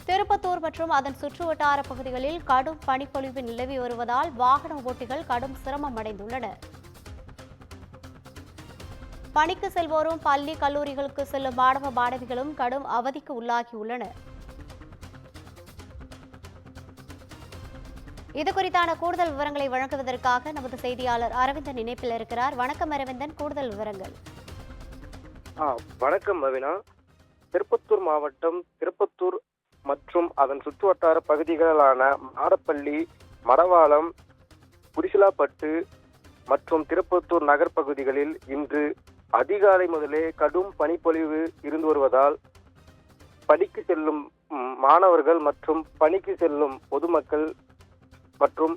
திருப்பத்தூர் மற்றும் அதன் சுற்றுவட்டார பகுதிகளில் கடும் பனிப்பொழிவு நிலவி வருவதால் வாகன ஓட்டிகள் கடும் சிரமம் அடைந்துள்ளனர். பணிக்கு செல்வோரும் பள்ளி கல்லூரிகளுக்கு செல்லும் மாணவ மாணவிகளும் கடும் அவதிக்கு உள்ளாகியுள்ளனர். இதுகுறித்தான கூடுதல் விவரங்களை வழங்குவதற்காக நமது செய்தியாளர் அரவிந்தன் இணைப்பில் இருக்கிறார். வணக்கம் அரவிந்தன், கூடுதல் விவரங்கள். வணக்கம் ரவினா. திருப்பத்தூர் மாவட்டம் திருப்பத்தூர் மற்றும் அதன் சுற்றுவட்டார பகுதிகளான மாடப்பள்ளி, மடவாளம், குடிசிலாப்பட்டு மற்றும் திருப்பத்தூர் நகர் பகுதிகளில் இன்று அதிகாலை முதலே கடும் பனிப்பொழிவு இருந்து வருவதால் பணிக்கு செல்லும் மாணவர்கள் மற்றும் பணிக்கு செல்லும் பொதுமக்கள் மற்றும்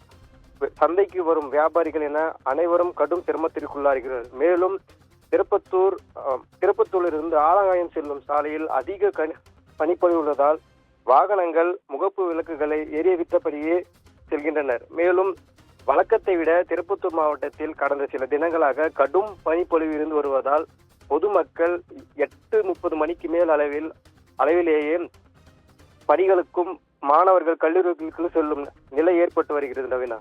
சந்தைக்கு வரும் வியாபாரிகள் என அனைவரும் கடும் சிரமத்திற்குள்ளாகிறார்கள். மேலும் திருப்பத்தூரிலிருந்து ஆலங்காயம் செல்லும் சாலையில் அதிக பனிப்பொழிவு உள்ளதால் வாகனங்கள் முகப்பு விளக்குகளை எரியவிட்டபடியே செல்கின்றனர். மேலும் வழக்கத்தை விட திருப்பத்தூர் மாவட்டத்தில் கடந்த சில தினங்களாக கடும் பனிப்பொழிவு இருந்து வருவதால் பொதுமக்கள் 8:30 மணிக்கு மேல் அளவிலேயே பணிகளுக்கும் மாணவர்கள் கல்லூரிகளுக்கு செல்லும் நிலை ஏற்பட்டு வருகிறது. ரவினா,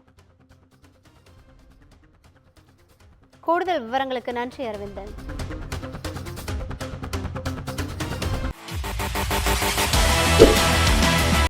கூடுதல் விவரங்களுக்கு நன்றி அரவிந்தன்.